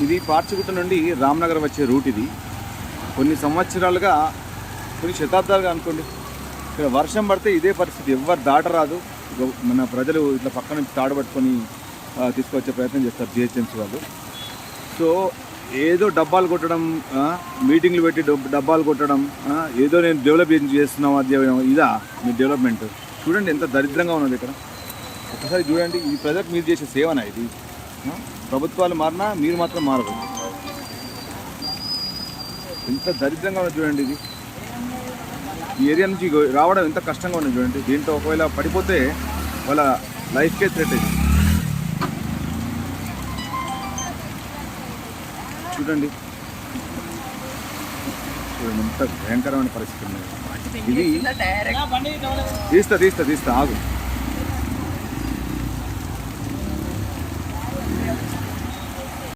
ఇది పార్చిగుట్ట నుండి రామ్నగర్ వచ్చే రూట్ ఇది. కొన్ని సంవత్సరాలుగా, కొన్ని శతాబ్దాలుగా అనుకోండి, ఇక్కడ వర్షం పడితే ఇదే పరిస్థితి, ఎవ్వరు దాటరాదు. మన ప్రజలు ఇట్లా పక్క నుంచి తాడు పట్టుకొని తీసుకొచ్చే ప్రయత్నం చేస్తారు జిహెచ్ఎంసీ వాళ్ళు. సో ఏదో డబ్బాలు కొట్టడం, మీటింగ్లు పెట్టి డబ్బాలు కొట్టడం, ఏదో నేను డెవలప్ చేస్తున్నాం అధ్యయనం, ఇదా మీ డెవలప్మెంట్? చూడండి ఎంత దరిద్రంగా ఉన్నది ఇక్కడ. ఒకసారి చూడండి, ఇది ప్రజలకు మీరు చేసే సేవనా ఇది? ప్రభుత్వాలు మారినా మీరు మాత్రం మారదు. ఎంత దరిద్రంగా ఉన్నది చూడండి. ఇది ఈ ఏరియా నుంచి రావడం ఎంత కష్టంగా ఉన్నది చూడండి. దీంట్లో ఒకవేళ పడిపోతే వాళ్ళ లైఫ్కే థ్రెట్ ఇది. చూడండి ఎంత భయంకరమైన పరిస్థితి ఉన్నది ఇది. తీస్తా ఆగు.